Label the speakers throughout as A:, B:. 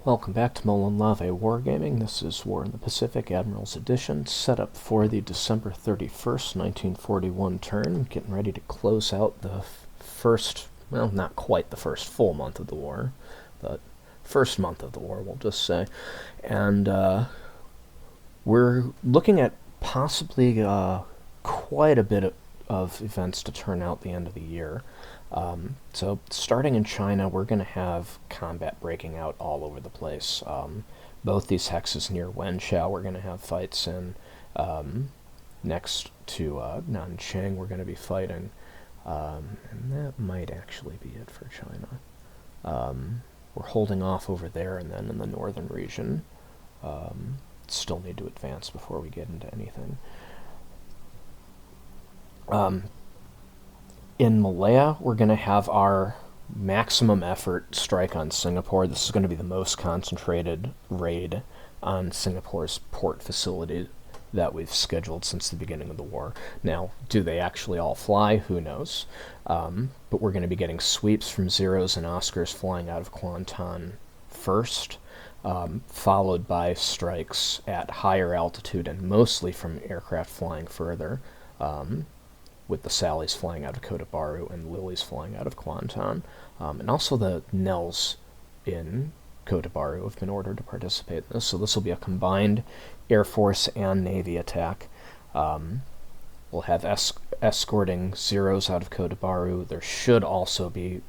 A: Welcome back to Molten Lava Wargaming. This is War in the Pacific, Admiral's Edition, set up for the December 31st, 1941 turn. Getting ready to close out the first, well, not quite the first full month of the war, but first month of the war, we'll just say. And we're looking at possibly quite a bit of events to turn out the end of the year. So starting in China, we're going to have combat breaking out all over the place. Both these hexes near Wenchao we're going to have fights in. Next to Nanchang we're going to be fighting. And that might actually be it for China. We're holding off over there, and then in the northern region, still need to advance before we get into anything. In Malaya, we're going to have our maximum effort strike on Singapore. This is going to be the most concentrated raid on Singapore's port facility that we've scheduled since the beginning of the war. Now, do they actually all fly? Who knows? But we're going to be getting sweeps from Zeros and Oscars flying out of Kuantan first, followed by strikes at higher altitude and mostly from aircraft flying further. With the Sallies flying out of Kota Bharu and Lilies flying out of Kuantan. And also the Nels in Kota Bharu have been ordered to participate in this. So this will be a combined Air Force and Navy attack. We'll have escorting Zeros out of Kota Bharu. There should also be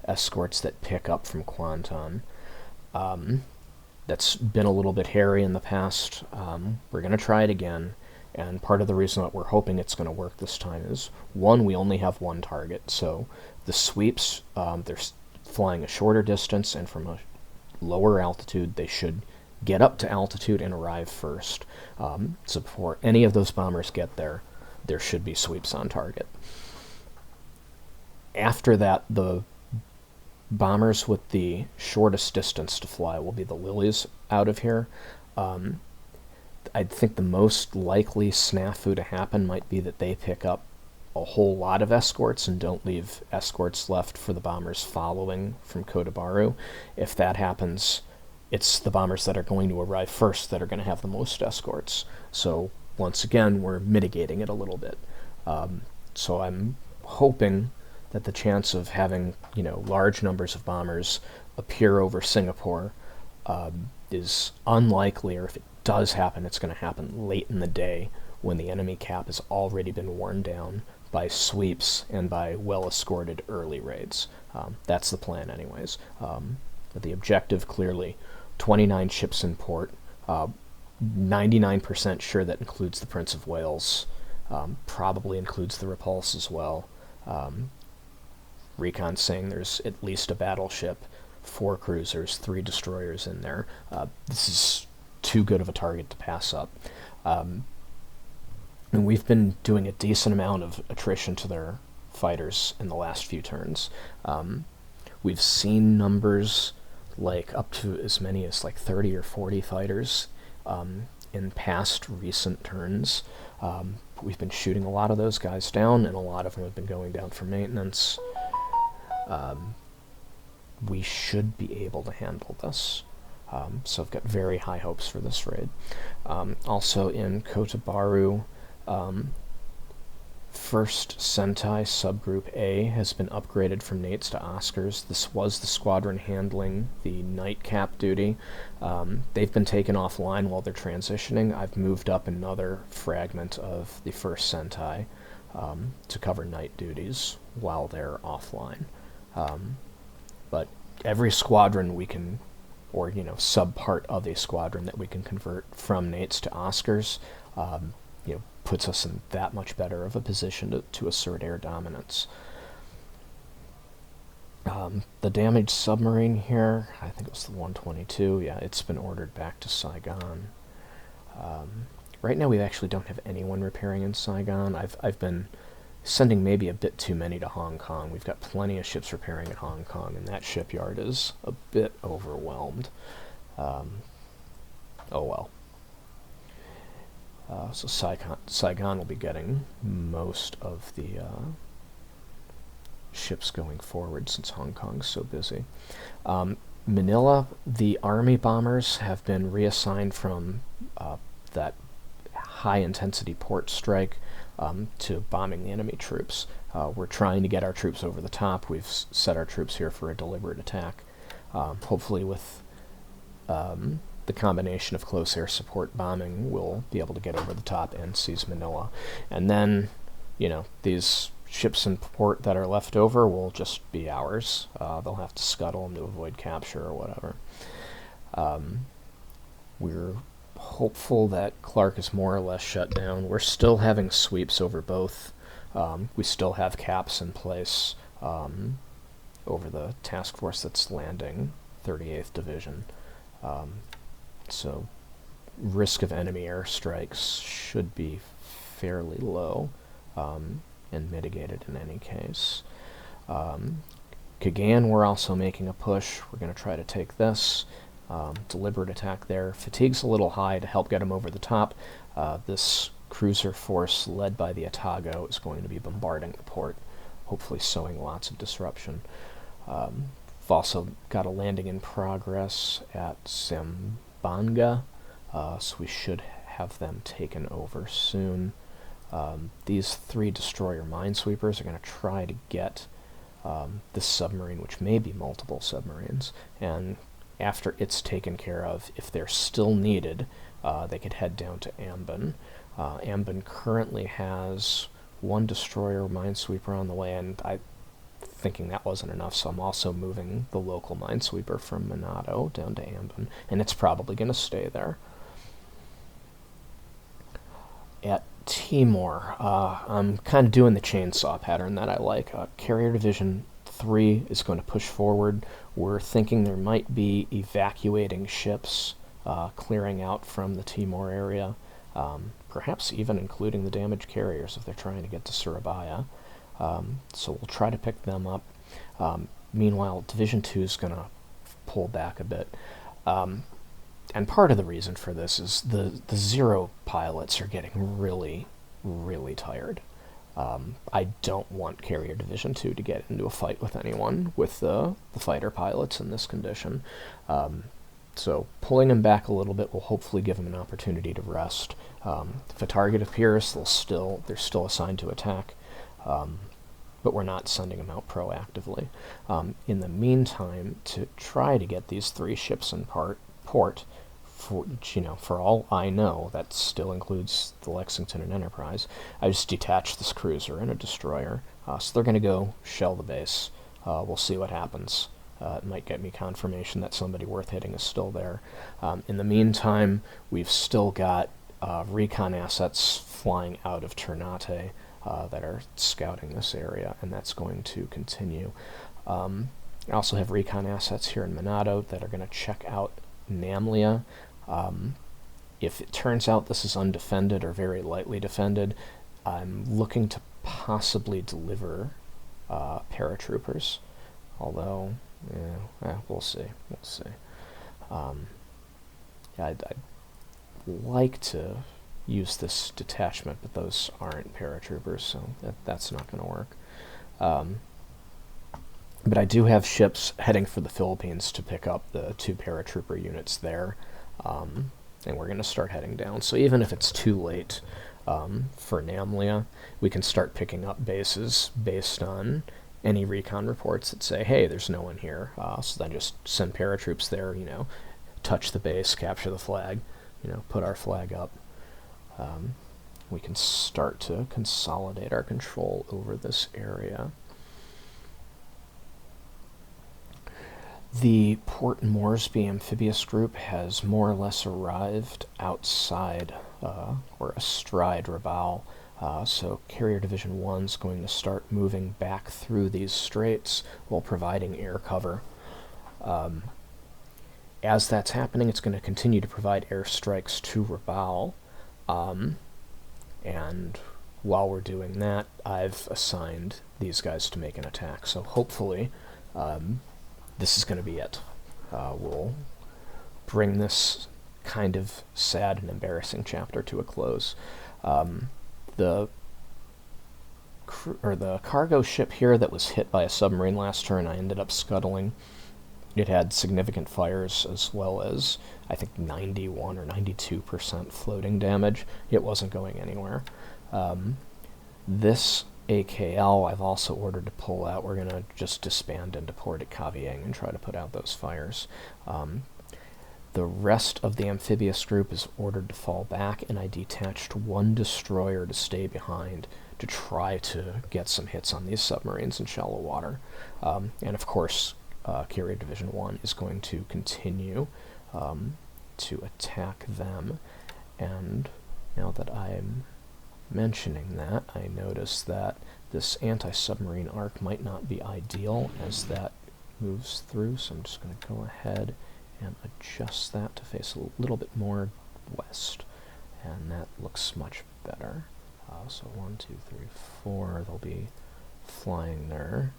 A: escorts that pick up from Kuantan. That's been a little bit hairy in the past. We're going to try it again. And part of the reason that we're hoping it's going to work this time is, one, we only have one target. So the sweeps, they're flying a shorter distance, and from a lower altitude, they should get up to altitude and arrive first. So before any of those bombers get there, there should be sweeps on target. After that, the bombers with the shortest distance to fly will be the Lilies out of here. I think the most likely snafu to happen might be that they pick up a whole lot of escorts and don't leave escorts left for the bombers following from Kota Bharu. If that happens, it's the bombers that are going to arrive first that are going to have the most escorts. So once again, we're mitigating it a little bit. So I'm hoping that the chance of having, large numbers of bombers appear over Singapore is unlikely, or if it does happen, it's going to happen late in the day when the enemy cap has already been worn down by sweeps and by well-escorted early raids. That's the plan anyways. The objective, clearly, 29 ships in port, 99% sure that includes the Prince of Wales, probably includes the Repulse as well. Recon saying there's at least a battleship, 4 cruisers, 3 destroyers in there. This is too good of a target to pass up. And we've been doing a decent amount of attrition to their fighters in the last few turns. We've seen numbers like up to as many as like 30 or 40 fighters in past recent turns. We've been shooting a lot of those guys down, and a lot of them have been going down for maintenance. We should be able to handle this. So I've got very high hopes for this raid. Also in Kota Bharu, First Sentai Subgroup A has been upgraded from Nates to Oscars. This was the squadron handling the nightcap duty. They've been taken offline while they're transitioning. I've moved up another fragment of the First Sentai to cover night duties while they're offline. But every squadron we can, or sub-part of a squadron that we can convert from Nates to Oscars, puts us in that much better of a position to assert air dominance. The damaged submarine here, I think it was the 122, yeah, it's been ordered back to Saigon. Right now we actually don't have anyone repairing in Saigon. I've been sending maybe a bit too many to Hong Kong. We've got plenty of ships repairing at Hong Kong, and that shipyard is a bit overwhelmed. Oh well. So Saigon will be getting most of the ships going forward since Hong Kong's so busy. Manila, the Army bombers have been reassigned from that high-intensity port strike to bombing the enemy troops. We're trying to get our troops over the top. We've set our troops here for a deliberate attack. Hopefully with the combination of close air support bombing, we'll be able to get over the top and seize Manila. And then, these ships in port that are left over will just be ours. They'll have to scuttle them to avoid capture or whatever. We're hopeful that Clark is more or less shut down. We're still having sweeps over both. We still have caps in place over the task force that's landing 38th Division. So risk of enemy airstrikes should be fairly low and mitigated in any case. Kagan, we're also making a push. We're going to try to take this. Deliberate attack there. Fatigue's a little high to help get him over the top. This cruiser force led by the Atago is going to be bombarding the port, hopefully sowing lots of disruption. We've also got a landing in progress at Zambanga, so we should have them taken over soon. These 3 destroyer minesweepers are going to try to get this submarine, which may be multiple submarines, and after it's taken care of, if they're still needed, they could head down to Ambon. Ambon currently has 1 destroyer minesweeper on the way, and I'm thinking that wasn't enough, so I'm also moving the local minesweeper from Minato down to Ambon, and it's probably going to stay there. At Timor, I'm kind of doing the chainsaw pattern that I like. Carrier Division 3 is going to push forward. We're thinking there might be evacuating ships clearing out from the Timor area, perhaps even including the damaged carriers if they're trying to get to Surabaya. So we'll try to pick them up. Meanwhile, Division 2 is going to pull back a bit. And part of the reason for this is the Zero pilots are getting really, really tired. I don't want Carrier Division 2 to get into a fight with anyone with the fighter pilots in this condition. So pulling them back a little bit will hopefully give them an opportunity to rest. If a target appears, they're still assigned to attack, but we're not sending them out proactively. In the meantime, to try to get these 3 ships in port, for all I know, that still includes the Lexington and Enterprise, I just detached this cruiser and a destroyer. So they're going to go shell the base. We'll see what happens. It might get me confirmation that somebody worth hitting is still there. In the meantime, we've still got recon assets flying out of Ternate that are scouting this area, and that's going to continue. I also have recon assets here in Minato that are going to check out Namlia. If it turns out this is undefended or very lightly defended, I'm looking to possibly deliver paratroopers. Although, we'll see. I'd like to use this detachment, but those aren't paratroopers, so that's not going to work. But I do have ships heading for the Philippines to pick up the 2 paratrooper units there, and we're going to start heading down. So even if it's too late for Namlia, we can start picking up bases based on any recon reports that say, hey, there's no one here. So then just send paratroops there, touch the base, capture the flag, put our flag up. We can start to consolidate our control over this area. The Port Moresby amphibious group has more or less arrived outside or astride Rabaul. So Carrier Division 1 is going to start moving back through these straits while providing air cover. As that's happening, it's going to continue to provide airstrikes to Rabaul. And while we're doing that, I've assigned these guys to make an attack. So hopefully this is going to be it. We'll bring this kind of sad and embarrassing chapter to a close. The cargo ship here that was hit by a submarine last turn, I ended up scuttling. it had significant fires as well as, I think, 91 or 92% floating damage. It wasn't going anywhere. This AKL I've also ordered to pull out. We're going to just disband into port at Kavieng and try to put out those fires. The rest of the amphibious group is ordered to fall back, and I detached one destroyer to stay behind to try to get some hits on these submarines in shallow water. And of course, Carrier Division 1 is going to continue to attack them. And now that I'm mentioning that, I notice that this anti-submarine arc might not be ideal as that moves through, so I'm just going to go ahead and adjust that to face a little bit more west, and that looks much better. So 1, 2, 3, 4, they'll be flying there.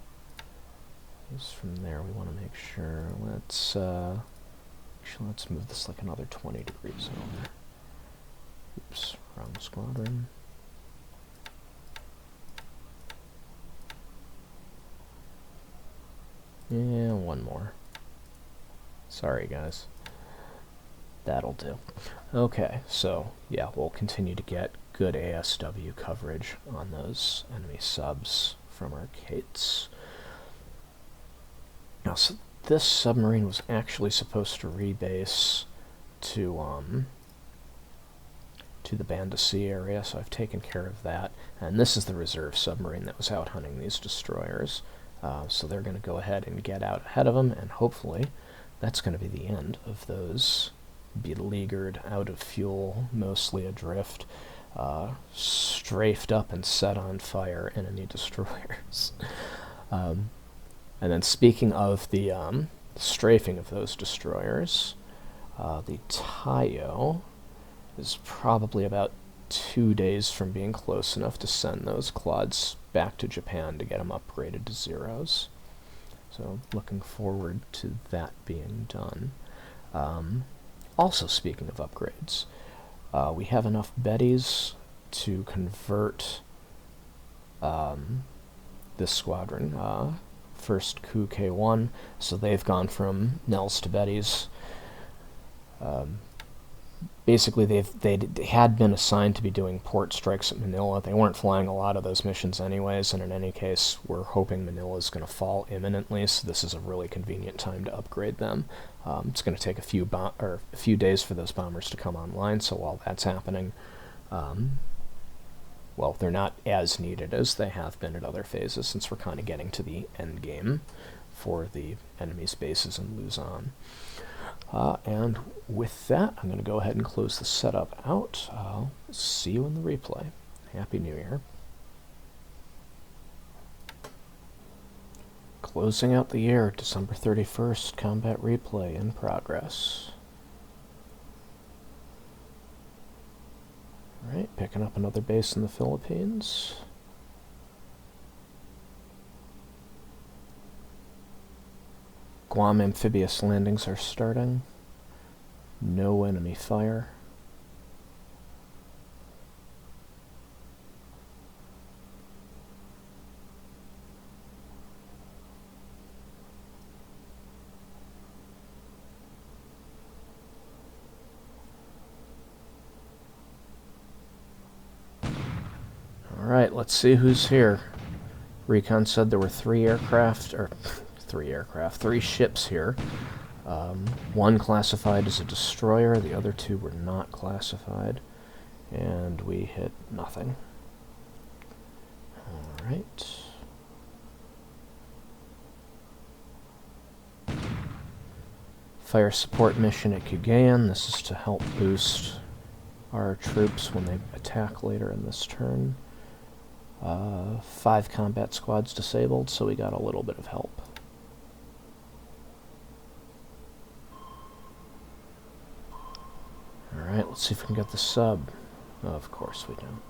A: Just from there, we want to make sure. Actually, let's move this like another 20 degrees over. Oops, wrong squadron. Yeah, one more. Sorry, guys. That'll do. Okay, so yeah, we'll continue to get good ASW coverage on those enemy subs from our Kates. Now, so this submarine was actually supposed to rebase to the Banda Sea area, so I've taken care of that. And this is the reserve submarine that was out hunting these destroyers. So they're going to go ahead and get out ahead of them, and hopefully that's going to be the end of those beleaguered, out of fuel, mostly adrift, strafed up and set on fire enemy destroyers. And then speaking of the strafing of those destroyers, the Tayo is probably about 2 days from being close enough to send those Claudes back to Japan to get them upgraded to zeros. So looking forward to that being done. Also, speaking of upgrades, we have enough Bettys to convert this squadron. First Coup K1, so they've gone from Nels to Bettys. Basically, they had been assigned to be doing port strikes at Manila. They weren't flying a lot of those missions anyways, and in any case, we're hoping Manila is going to fall imminently, so this is a really convenient time to upgrade them. It's going to take a few days for those bombers to come online, so while that's happening, well, they're not as needed as they have been at other phases, since we're kind of getting to the end game for the enemy's bases in Luzon. And with that, I'm going to go ahead and close the setup out. I'll see you in the replay. Happy New Year. Closing out the year, December 31st, combat replay in progress. Alright, picking up another base in the Philippines. Guam amphibious landings are starting. No enemy fire. Alright, let's see who's here. Recon said there were three ships here. One classified as a destroyer, the other two were not classified, and we hit nothing. Alright. Fire support mission at Cagayan. This is to help boost our troops when they attack later in this turn. 5 combat squads disabled, so we got a little bit of help. Alright, let's see if we can get the sub. Oh, of course we don't.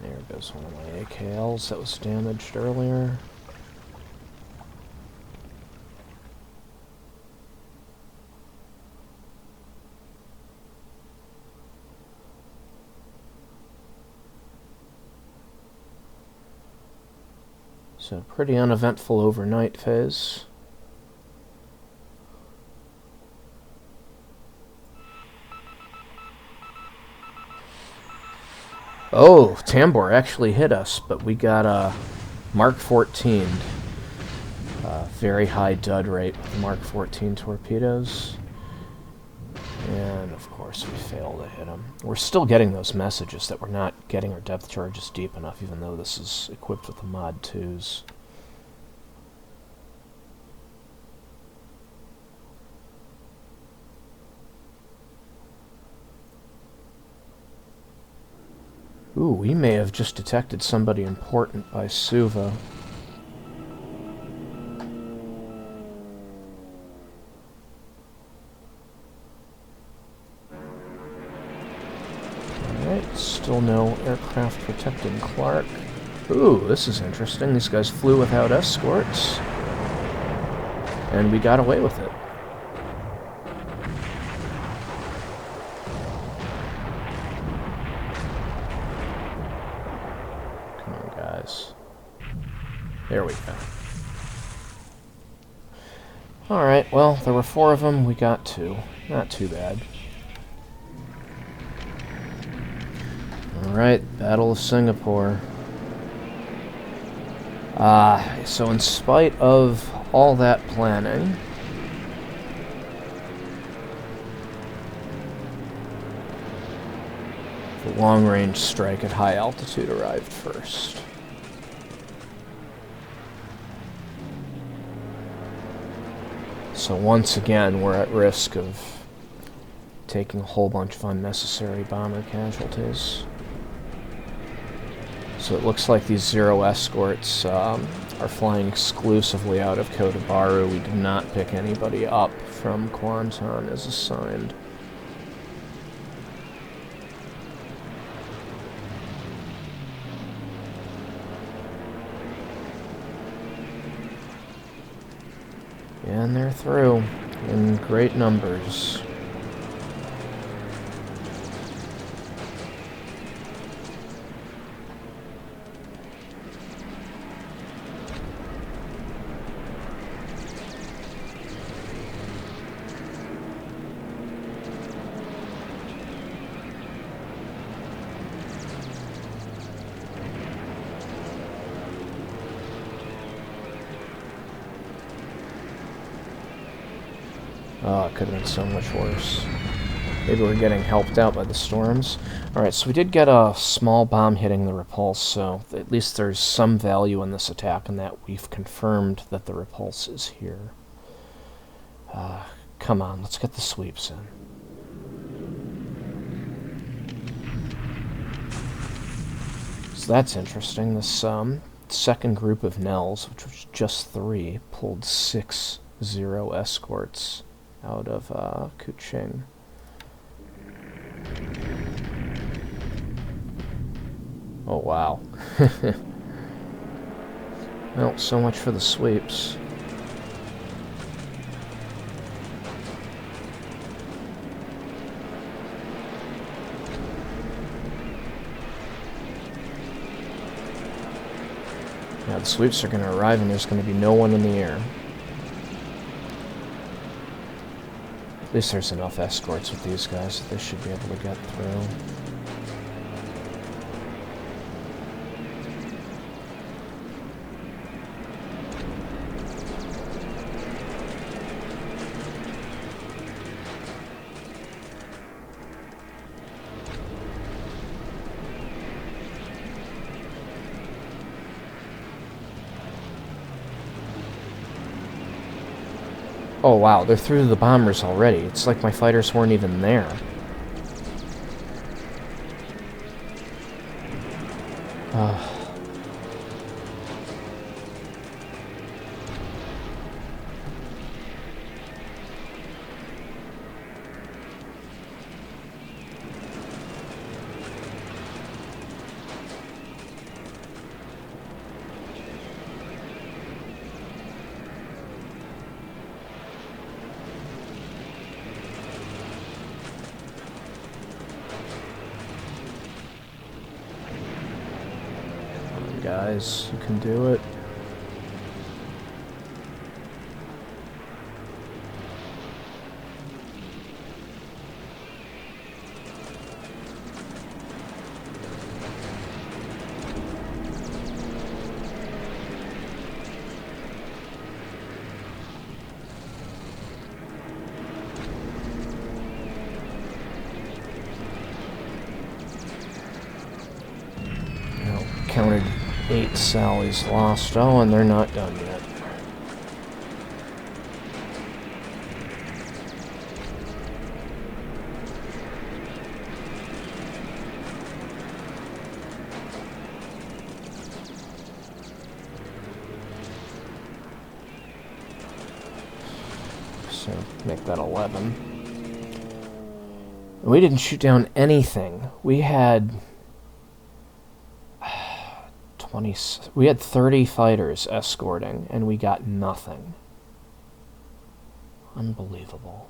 A: There goes one of my AKLs that was damaged earlier. So pretty uneventful overnight phase. Oh, Tambor actually hit us, but we got a Mark 14. Very high dud rate with the Mark 14 torpedoes. And of course we fail to hit them. We're still getting those messages that we're not getting our depth charges deep enough, even though this is equipped with the Mod 2s. Ooh, we may have just detected somebody important by Suva. Alright, still no aircraft protecting Clark. Ooh, this is interesting. These guys flew without escorts. And we got away with it. Come on, guys. There we go. Alright, well, there were 4 of them. We got 2. Not too bad. Alright, Battle of Singapore. So in spite of all that planning, the long-range strike at high altitude arrived first. So once again, we're at risk of taking a whole bunch of unnecessary bomber casualties. So it looks like these Zero escorts are flying exclusively out of Kotabaru. We did not pick anybody up from Kwanton as assigned. And they're through in great numbers. Oh, it could have been so much worse. Maybe we're getting helped out by the storms. Alright, so we did get a small bomb hitting the repulse, so at least there's some value in this attack, and that we've confirmed that the repulse is here. Come on, let's get the sweeps in. So that's interesting. This second group of Nels, which was just 3, pulled 6 Zero escorts out of Kuching. Oh, wow. Well, so much for the sweeps. Yeah, the sweeps are going to arrive and there's going to be no one in the air. At least there's enough escorts with these guys that they should be able to get through. Oh wow, they're through the bombers already. It's like my fighters weren't even there. Guys, you can do it. Great Sally's lost. Oh, and they're not done yet. So make that 11. We didn't shoot down anything. We had 20. We had 30 fighters escorting, and we got nothing. Unbelievable.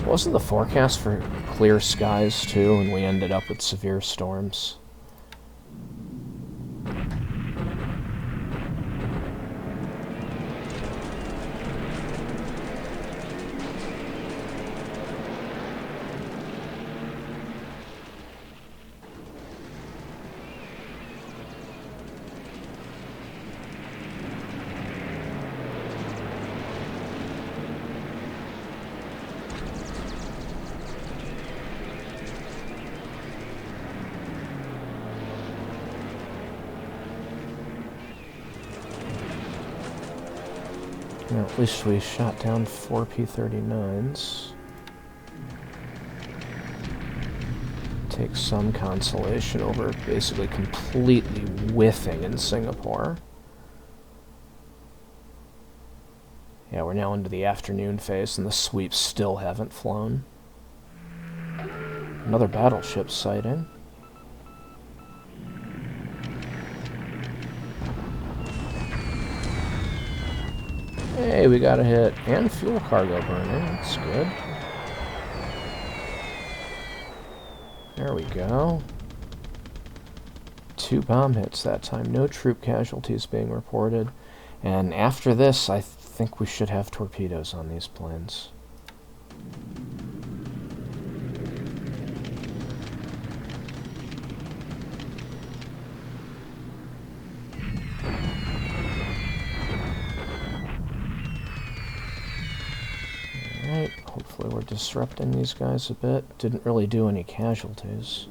A: Wasn't the forecast for clear skies too, and we ended up with severe storms? Well, at least we shot down 4 P-39s. Take some consolation over basically completely whiffing in Singapore. Yeah, we're now into the afternoon phase and the sweeps still haven't flown. Another battleship sighting. Hey, we got a hit. And fuel cargo burning. That's good. There we go. 2 bomb hits that time. No troop casualties being reported. And after this, I think we should have torpedoes on these planes. Alright, hopefully we're disrupting these guys a bit. Didn't really do any casualties.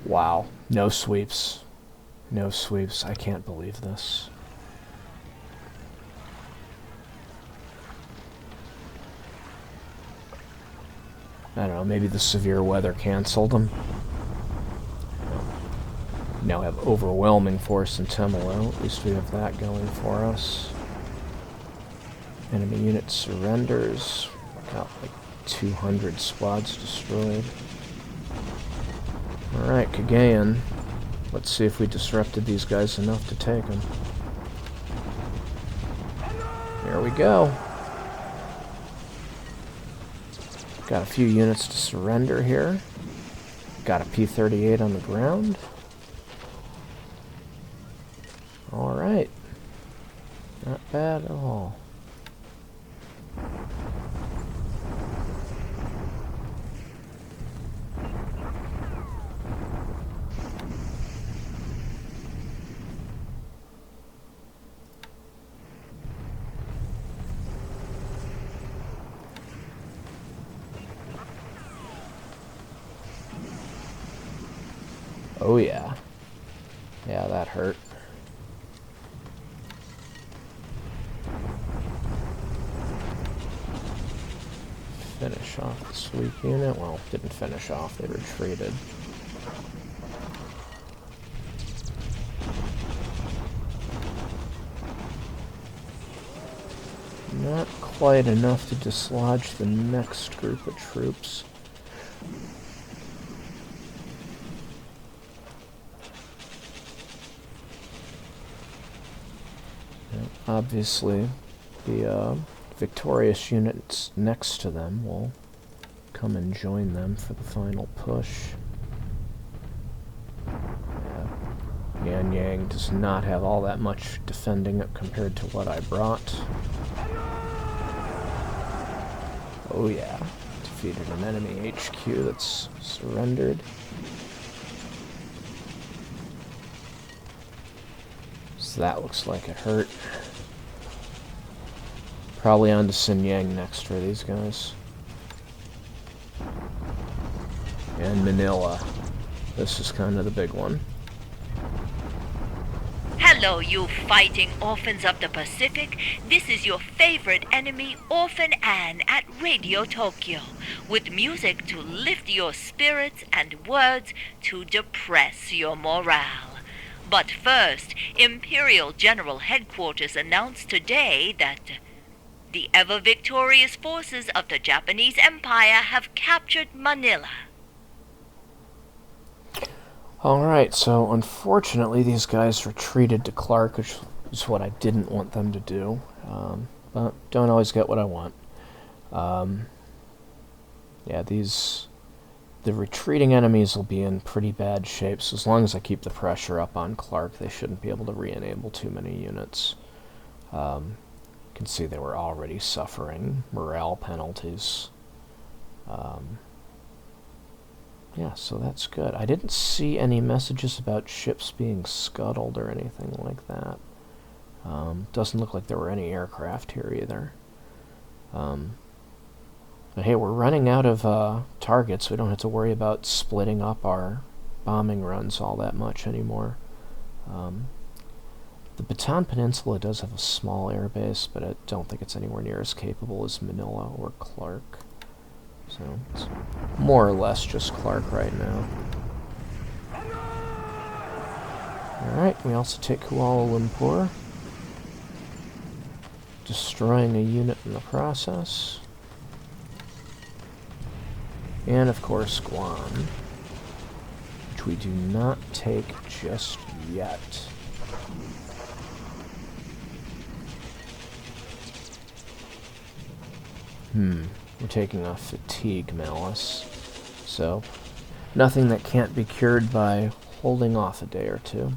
A: Wow. No sweeps. No sweeps. I can't believe this. I don't know, maybe the severe weather canceled them. Now have overwhelming force in Temelo. At least we have that going for us. Enemy unit surrenders. Got like 200 squads destroyed. Alright, Kagayan. Let's see if we disrupted these guys enough to take them. There we go. Got a few units to surrender here. Got a P-38 on the ground. Alright. Not bad at all. Oh yeah. Yeah, that hurt. Finish off the sweep unit. Well, didn't finish off, they retreated. Not quite enough to dislodge the next group of troops. Obviously, The victorious units next to them will come and join them for the final push. Yeah. Yan Yang does not have all that much defending it compared to what I brought. Oh yeah, defeated an enemy HQ that's surrendered. So that looks like it hurt. Probably on to Xinjiang next for these guys. And Manila. This is kind of the big one.
B: Hello, you fighting orphans of the Pacific. This is your favorite enemy, Orphan Anne, at Radio Tokyo, with music to lift your spirits and words to depress your morale. But first, Imperial General Headquarters announced today that the ever-victorious forces of the Japanese Empire have captured Manila.
A: Alright, so unfortunately these guys retreated to Clark, which is what I didn't want them to do. But don't always get what I want. Yeah, the retreating enemies will be in pretty bad shape, so as long as I keep the pressure up on Clark, they shouldn't be able to re-enable too many units. You can see they were already suffering morale penalties. Yeah, so that's good. I didn't see any messages about ships being scuttled or anything like that. Doesn't look like there were any aircraft here either. But hey, we're running out of targets. We don't have to worry about splitting up our bombing runs all that much anymore. The Bataan Peninsula does have a small airbase, but I don't think it's anywhere near as capable as Manila or Clark. So it's more or less just Clark right now. Alright, we also take Kuala Lumpur, destroying a unit in the process. And of course Guam, which we do not take just yet. We're taking off fatigue malice, so nothing that can't be cured by holding off a day or two.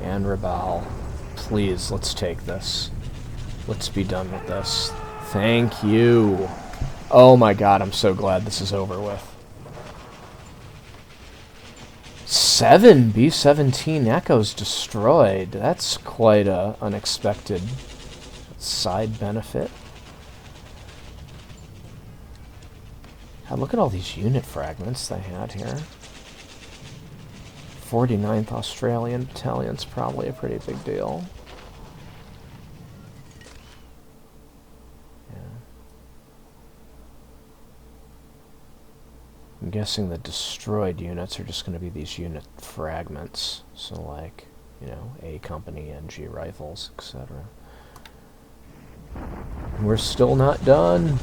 A: And Rabaul, please, let's take this. Let's be done with this. Thank you. Oh my god, I'm so glad this is over with. 7 B-17 Echoes destroyed. That's quite a unexpected side benefit. God, look at all these unit fragments they had here. 49th Australian Battalion's probably a pretty big deal. I'm guessing the destroyed units are just going to be these unit fragments. So like, you know, A Company, NG rifles, etc. We're still not done.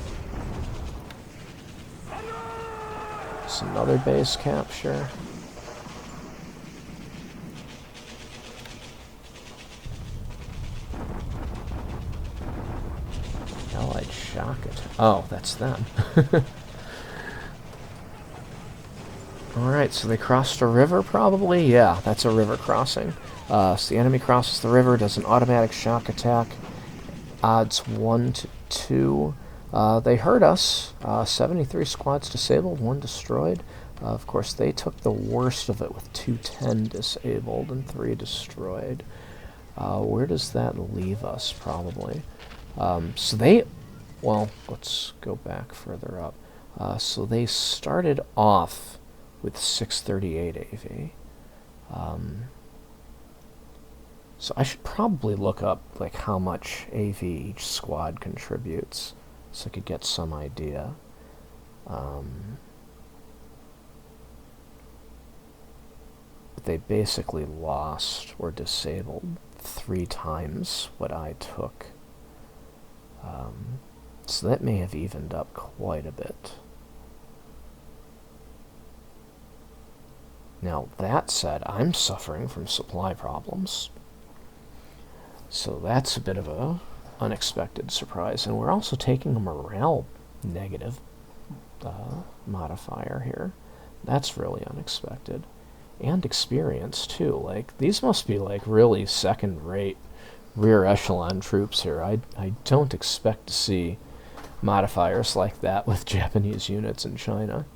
A: It's another base capture. Allied shock it. Oh, that's them. Alright, so they crossed a river, probably? Yeah, that's a river crossing. So the enemy crosses the river, does an automatic shock attack. Odds 1 to 2. They hurt us. 73 squads disabled, 1 destroyed. Of course, they took the worst of it with 210 disabled and 3 destroyed. Where does that leave us, probably? So they... Well, let's go back further up. So they started off with 638 AV. So I should probably look up like how much AV each squad contributes, so I could get some idea. But they basically lost or disabled 3 times what I took. So that may have evened up quite a bit. Now, that said, I'm suffering from supply problems. So that's a bit of a unexpected surprise. And we're also taking a morale negative modifier here. That's really unexpected. And experience, too. Like, these must be, like, really second-rate rear echelon troops here. I don't expect to see modifiers like that with Japanese units in China.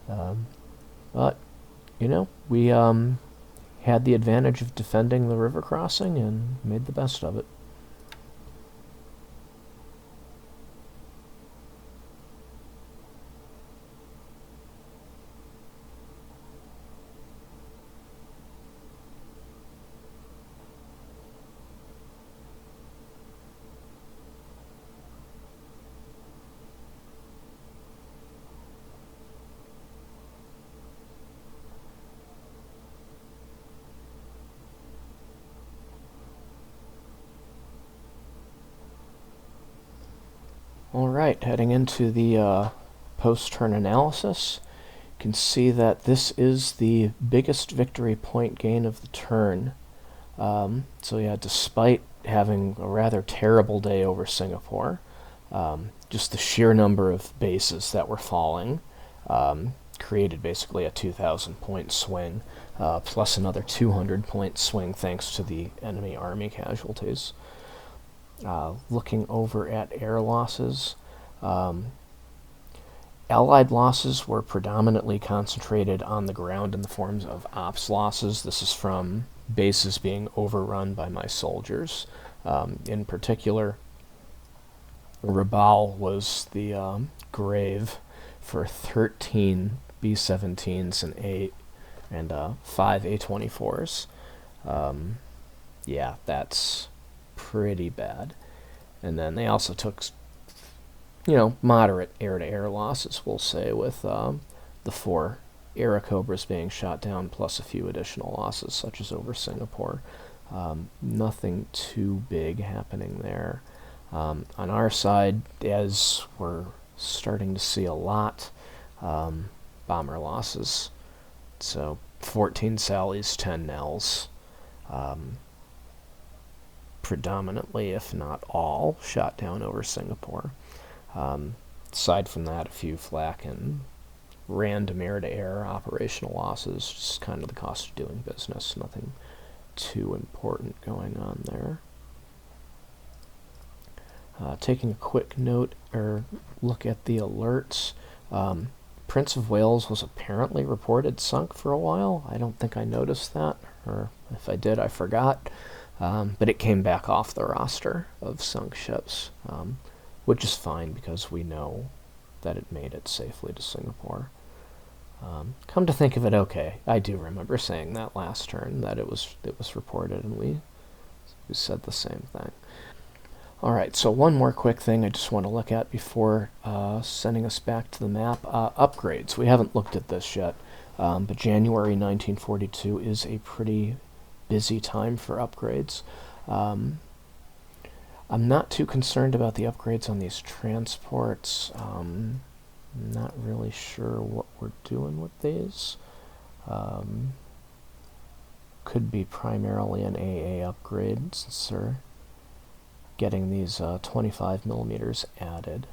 A: But, you know, we had the advantage of defending the river crossing and made the best of it. Alright, heading into the post-turn analysis, you can see that this is the biggest victory point gain of the turn. So yeah, despite having a rather terrible day over Singapore, just the sheer number of bases that were falling created basically a 2,000-point swing, plus another 200-point swing thanks to the enemy army casualties. Looking over at air losses, Allied losses were predominantly concentrated on the ground in the forms of ops losses. This is from bases being overrun by my soldiers. In particular, Rabaul was the grave for 13 B-17s and 5 A-24s. Yeah, that's pretty bad. And then they also took, moderate air-to-air losses, we'll say, with the 4 Airacobras being shot down, plus a few additional losses, such as over Singapore. Nothing too big happening there. On our side, as we're starting to see a lot, bomber losses. So 14 Sallies, 10 Nels. Predominantly, if not all, shot down over Singapore. Aside from that, a few flak and random air-to-air operational losses, just kind of the cost of doing business. Nothing too important going on there. Taking a quick note or look at the alerts. Prince of Wales was apparently reported sunk for a while. I don't think I noticed that, or if I did, I forgot. But it came back off the roster of sunk ships, which is fine because we know that it made it safely to Singapore. Come to think of it, okay, I do remember saying that last turn, that it was reported, and we said the same thing. Alright, so one more quick thing I just want to look at before sending us back to the map. Upgrades. We haven't looked at this yet, but January 1942 is a pretty busy time for upgrades. I'm not too concerned about the upgrades on these transports. Not really sure what we're doing with these. Could be primarily an AA upgrade since they're getting these 25 millimeters added.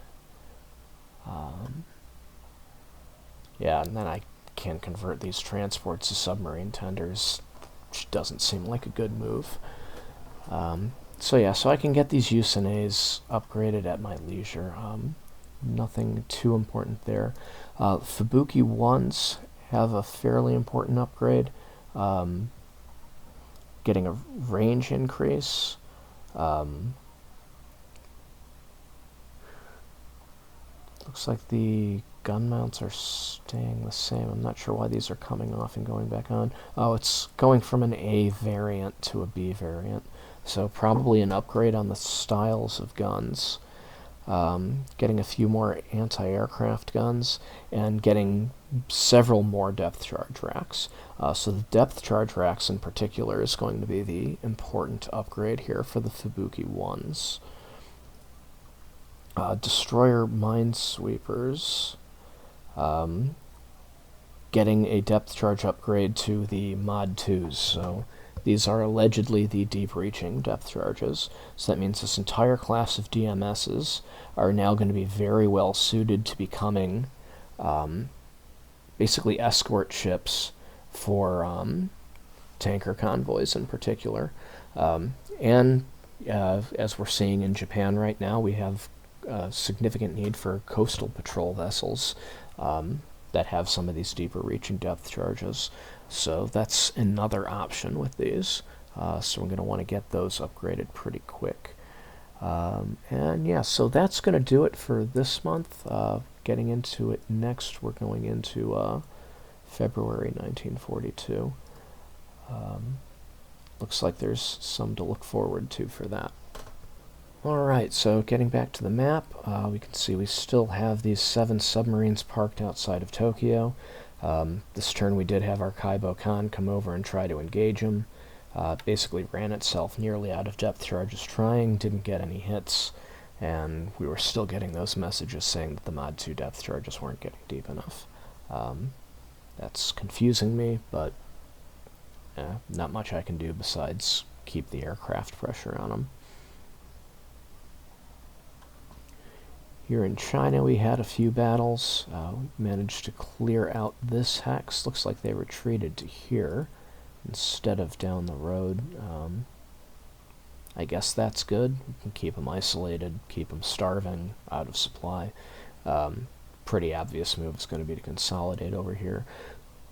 A: Yeah, and then I can convert these transports to submarine tenders, which doesn't seem like a good move. So I can get these USNAs upgraded at my leisure. Nothing too important there. Fubuki 1s have a fairly important upgrade. Getting a range increase. Looks like the gun mounts are staying the same. I'm not sure why these are coming off and going back on. Oh, it's going from an A variant to a B variant. So probably an upgrade on the styles of guns. Getting a few more anti-aircraft guns, and getting several more depth charge racks. So the depth charge racks in particular is going to be the important upgrade here for the Fubuki 1s. Destroyer minesweepers. getting a depth charge upgrade to the Mod 2s. So these are allegedly the deep-reaching depth charges. So that means this entire class of DMSs are now going to be very well suited to becoming basically escort ships for tanker convoys in particular. And as we're seeing in Japan right now, we have a significant need for coastal patrol vessels that have some of these deeper reaching depth charges. So that's another option with these. So we're going to want to get those upgraded pretty quick. And yeah, so that's going to do it for this month. Getting into it next, we're going into February 1942. Looks like there's some to look forward to for that. Alright, so getting back to the map, we can see we still have these 7 submarines parked outside of Tokyo. This turn we did have our Kaibo Khan come over and try to engage him. Basically ran itself nearly out of depth charges trying, didn't get any hits, and we were still getting those messages saying that the Mod 2 depth charges weren't getting deep enough. That's confusing me, but not much I can do besides keep the aircraft pressure on them. Here in China we had a few battles. We managed to clear out this hex. Looks like they retreated to here instead of down the road. I guess that's good. We can keep them isolated, keep them starving, out of supply. Pretty obvious move is going to be to consolidate over here.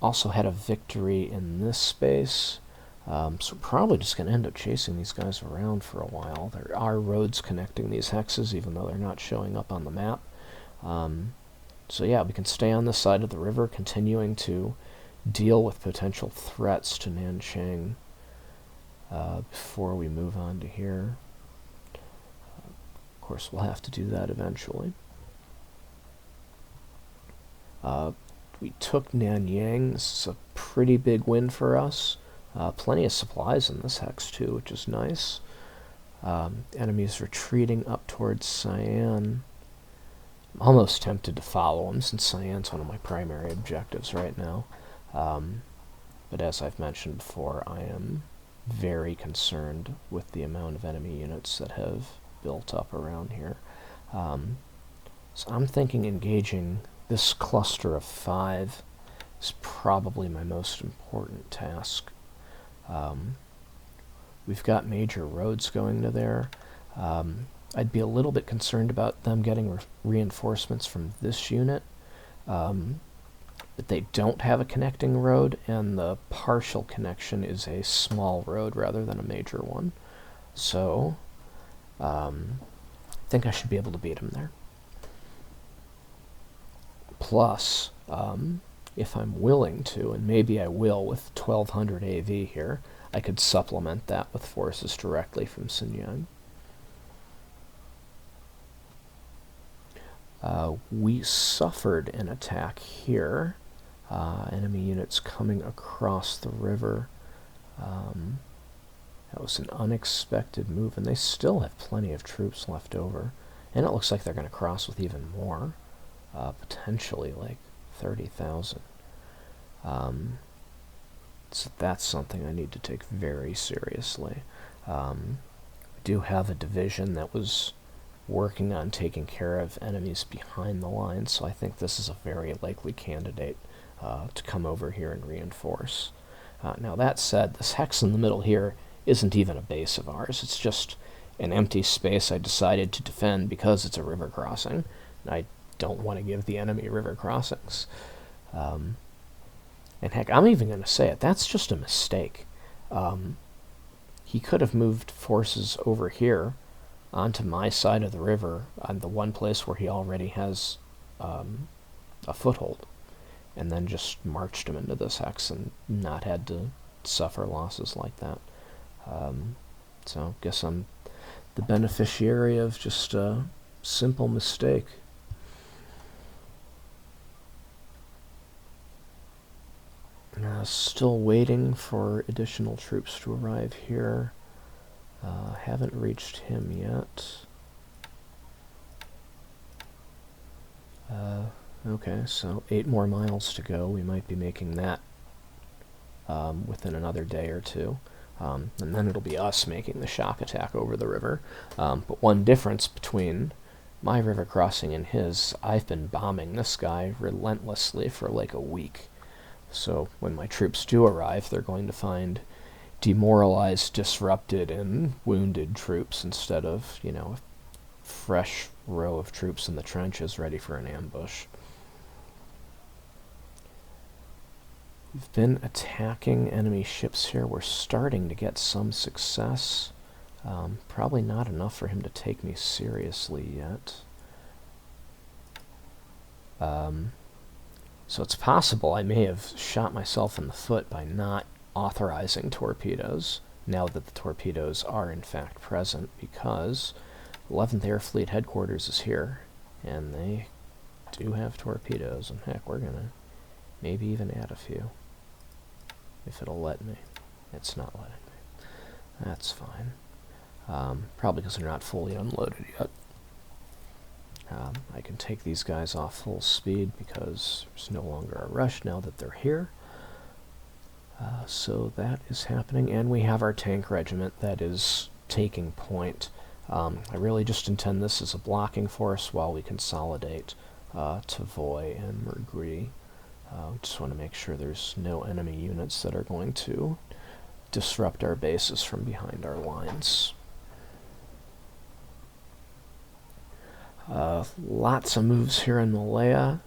A: Also had a victory in this space. So we're probably just going to end up chasing these guys around for a while. There are roads connecting these hexes, even though they're not showing up on the map. So yeah, we can stay on this side of the river, continuing to deal with potential threats to Nanchang before we move on to here. Of course, we'll have to do that eventually. We took Nanyang. This is a pretty big win for us. Plenty of supplies in this hex too, which is nice. Enemies retreating up towards Cyan. I'm almost tempted to follow them since Cyan's one of my primary objectives right now. But as I've mentioned before, I am very concerned with the amount of enemy units that have built up around here. So I'm thinking engaging this cluster of 5 is probably my most important task. We've got major roads going to there. I'd be a little bit concerned about them getting reinforcements from this unit, but they don't have a connecting road, and the partial connection is a small road rather than a major one. So, I think I should be able to beat them there. Plus, if I'm willing to, and maybe I will with 1200 AV here, I could supplement that with forces directly from Xinjiang. We suffered an attack here. Enemy units coming across the river. That was an unexpected move, and they still have plenty of troops left over. And it looks like they're going to cross with even more. Potentially like 30,000. So that's something I need to take very seriously. We do have a division that was working on taking care of enemies behind the lines, so I think this is a very likely candidate to come over here and reinforce. Now that said, this hex in the middle here isn't even a base of ours. It's just an empty space I decided to defend because it's a river crossing. And I don't want to give the enemy river crossings. And heck, I'm even going to say it, that's just a mistake. He could have moved forces over here onto my side of the river, on the one place where he already has a foothold, and then just marched him into this hex and not had to suffer losses like that. So I guess I'm the beneficiary of just a simple mistake. Still waiting for additional troops to arrive here. Haven't reached him yet. Okay, so 8 more miles to go. We might be making that within another day or two. And then it'll be us making the shock attack over the river. But one difference between my river crossing and his, I've been bombing this guy relentlessly for like a week. So when my troops do arrive, they're going to find demoralized, disrupted, and wounded troops instead of, a fresh row of troops in the trenches ready for an ambush. We've been attacking enemy ships here. We're starting to get some success. Probably not enough for him to take me seriously yet. So it's possible I may have shot myself in the foot by not authorizing torpedoes, now that the torpedoes are in fact present, because 11th Air Fleet Headquarters is here, and they do have torpedoes, and heck, we're gonna maybe even add a few, if it'll let me. It's not letting me. That's fine. Probably because they're not fully unloaded yet. I can take these guys off full speed because there's no longer a rush now that they're here. So that is happening, and we have our tank regiment that is taking point. I really just intend this as a blocking force while we consolidate Tavoy and Mergui. Just want to make sure there's no enemy units that are going to disrupt our bases from behind our lines. Lots of moves here in Malaya.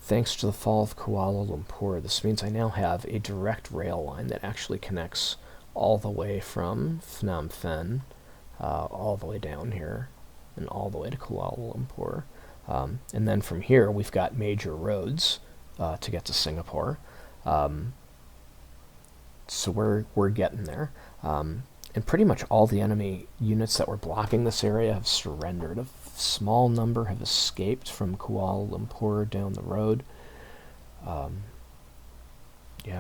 A: Thanks to the fall of Kuala Lumpur, this means I now have a direct rail line that actually connects all the way from Phnom Penh, all the way down here, and all the way to Kuala Lumpur. And then from here, we've got major roads to get to Singapore. So we're getting there. And pretty much all the enemy units that were blocking this area have surrendered. A small number have escaped from Kuala Lumpur down the road. Yeah,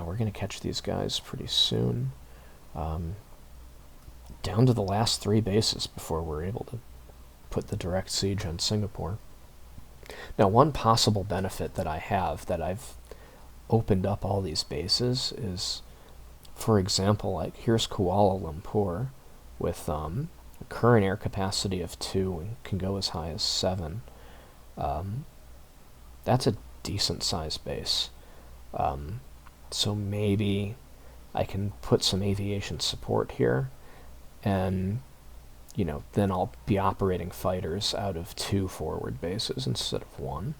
A: we're going to catch these guys pretty soon. Down to the last 3 bases before we're able to put the direct siege on Singapore. Now, one possible benefit that I have that I've opened up all these bases is, for example, like here's Kuala Lumpur with a current air capacity of 2 and can go as high as 7. That's a decent sized base. So maybe I can put some aviation support here, and then I'll be operating fighters out of 2 forward bases instead of 1.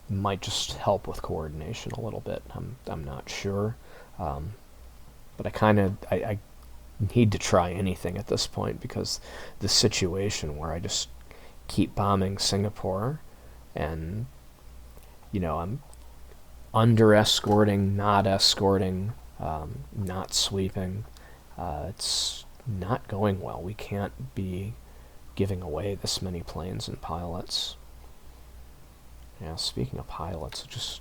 A: Might just help with coordination a little bit. I'm not sure, but I need to try anything at this point, because the situation where I just keep bombing Singapore and I'm under escorting, not escorting, not sweeping, it's not going well. We can't be giving away this many planes and pilots. Yeah, speaking of pilots,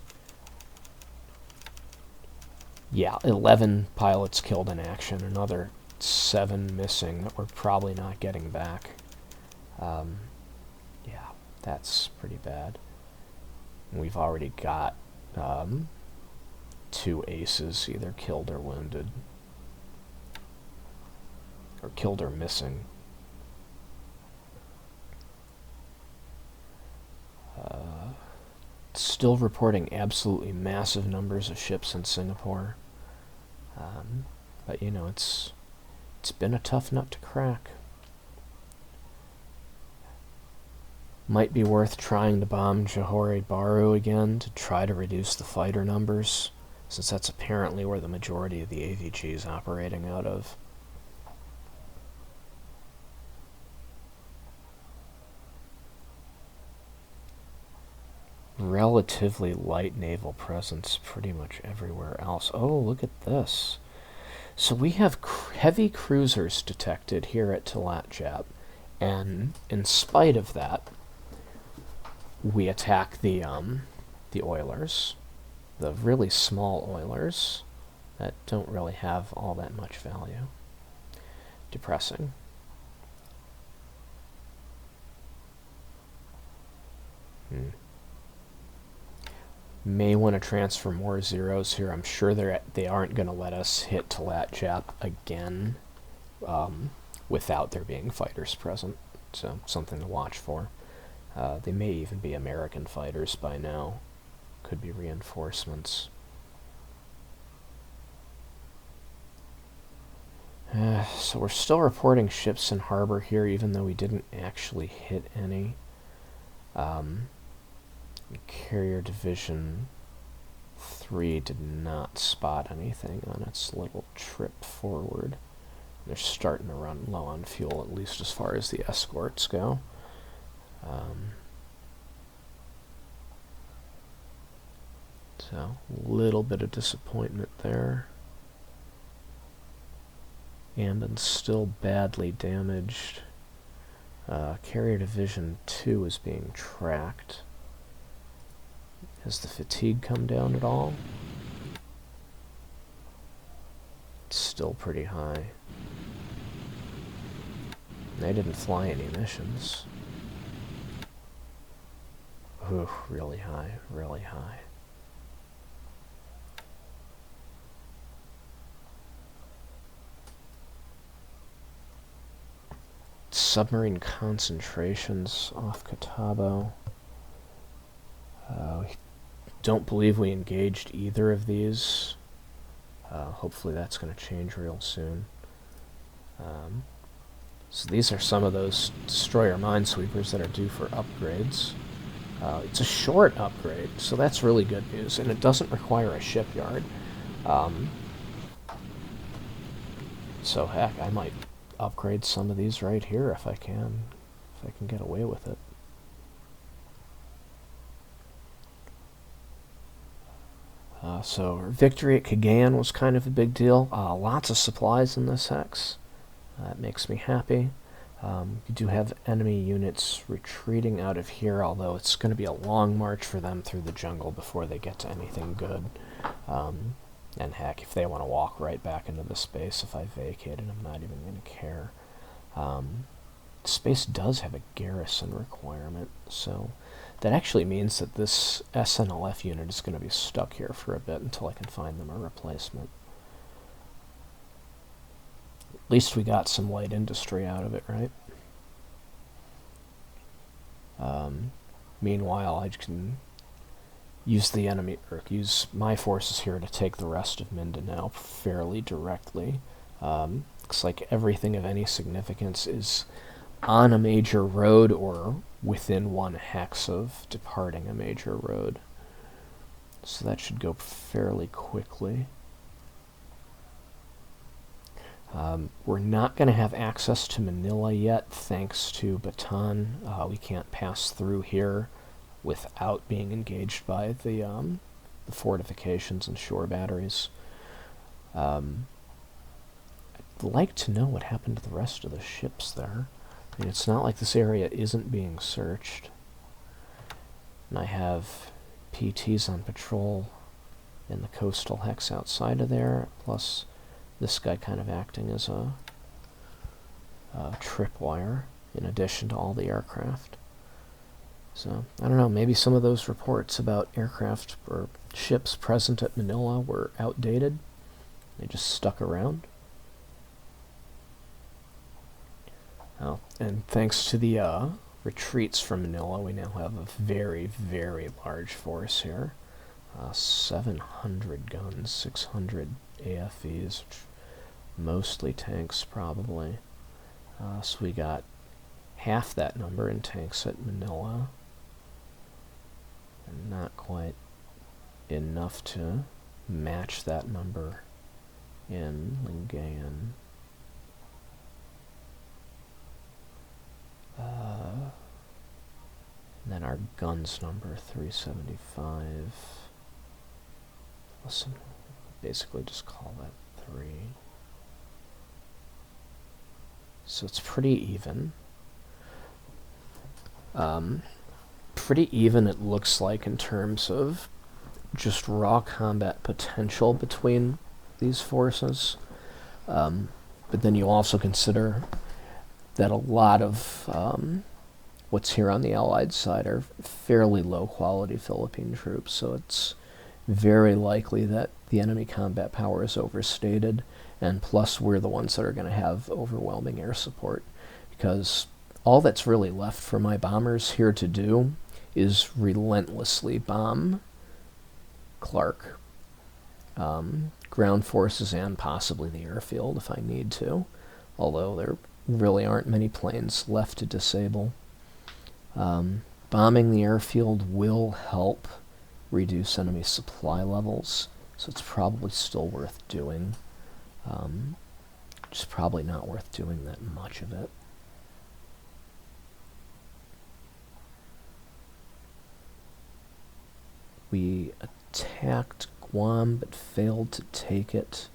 A: 11 pilots killed in action, another 7 missing that we're probably not getting back. Yeah, that's pretty bad. And we've already got 2 aces, either killed or wounded. Or killed or missing. Still reporting absolutely massive numbers of ships in Singapore. But it's been a tough nut to crack. Might be worth trying to bomb Johor Bahru again to try to reduce the fighter numbers, since that's apparently where the majority of the AVG is operating out of. Relatively light naval presence pretty much everywhere else. Oh, look at this. So we have heavy cruisers detected here at Talatjab, and in spite of that, we attack the oilers, the really small oilers that don't really have all that much value. Depressing. Hmm. May want to transfer more zeros here. I'm sure they aren't going to let us hit Talat Jap again without there being fighters present. So something to watch for. They may even be American fighters by now. Could be reinforcements. So we're still reporting ships in harbor here, even though we didn't actually hit any. Carrier Division 3 did not spot anything on its little trip forward. They're starting to run low on fuel, at least as far as the escorts go. So, a little bit of disappointment there. Ambon's still badly damaged. Carrier Division 2 is being tracked. Has the fatigue come down at all? It's still pretty high. They didn't fly any missions. Ooh, really high, really high. Submarine concentrations off Catawba. We don't believe we engaged either of these. Hopefully that's going to change real soon. So these are some of those destroyer minesweepers that are due for upgrades. It's a short upgrade, so that's really good news, and it doesn't require a shipyard. So heck, I might upgrade some of these right here if I can get away with it. So our victory at Cagayan was kind of a big deal. Lots of supplies in this hex. That makes me happy. You do have enemy units retreating out of here, although it's going to be a long march for them through the jungle before they get to anything good. And heck, if they want to walk right back into the space, if I vacate it, I'm not even going to care. Space does have a garrison requirement, so that actually means that this SNLF unit is going to be stuck here for a bit until I can find them a replacement. At least we got some light industry out of it, right? Meanwhile, I can use the enemy, or use my forces here to take the rest of Mindanao fairly directly. Looks like everything of any significance is on a major road or within one hex of departing a major road. So that should go fairly quickly. We're not going to have access to Manila yet, thanks to Bataan. We can't pass through here without being engaged by the fortifications and shore batteries. I'd like to know what happened to the rest of the ships there. I mean, it's not like this area isn't being searched. And I have PTs on patrol in the coastal hex outside of there, plus this guy kind of acting as a tripwire in addition to all the aircraft. So, I don't know, maybe some of those reports about aircraft or ships present at Manila were outdated. They just stuck around. Oh, and thanks to the retreats from Manila, we now have a very, very large force here. 700 guns, 600 AFVs, mostly tanks probably. So we got half that number in tanks at Manila, and not quite enough to match that number in Lingayen. And then our guns number 375. Listen, basically just call that 3. So it's pretty even. Pretty even it looks like in terms of just raw combat potential between these forces. But then you also consider that a lot of what's here on the Allied side are fairly low-quality Philippine troops, so it's very likely that the enemy combat power is overstated, and plus we're the ones that are going to have overwhelming air support, because all that's really left for my bombers here to do is relentlessly bomb Clark, ground forces, and possibly the airfield if I need to, although there really aren't many planes left to disable. Bombing the airfield will help reduce enemy supply levels, so it's probably still worth doing. Just probably not worth doing that much of it. We attacked Guam but failed to take it.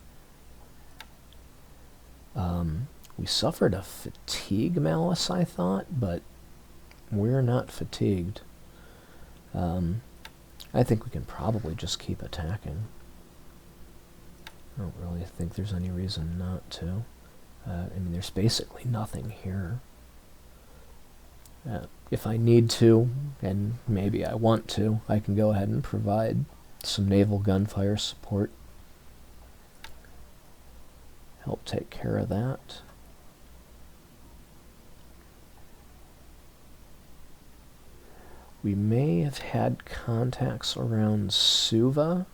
A: We suffered a fatigue malice, I thought, but we're not fatigued. I think we can probably just keep attacking. I don't really think there's any reason not to. I mean, there's basically nothing here. If I need to, and maybe I want to, I can go ahead and provide some naval gunfire support. Help take care of that. We may have had contacts around Suva.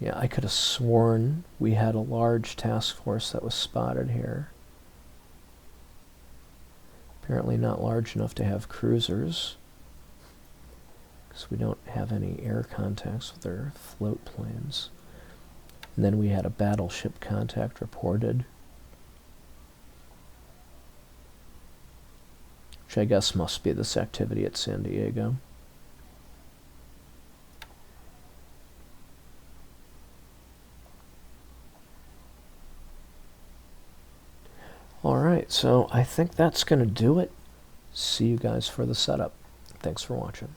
A: Yeah, I could have sworn we had a large task force that was spotted here. Apparently not large enough to have cruisers, because we don't have any air contacts with our float planes. And then we had a battleship contact reported, which I guess must be this activity at San Diego. Alright, so I think that's going to do it. See you guys for the setup. Thanks for watching.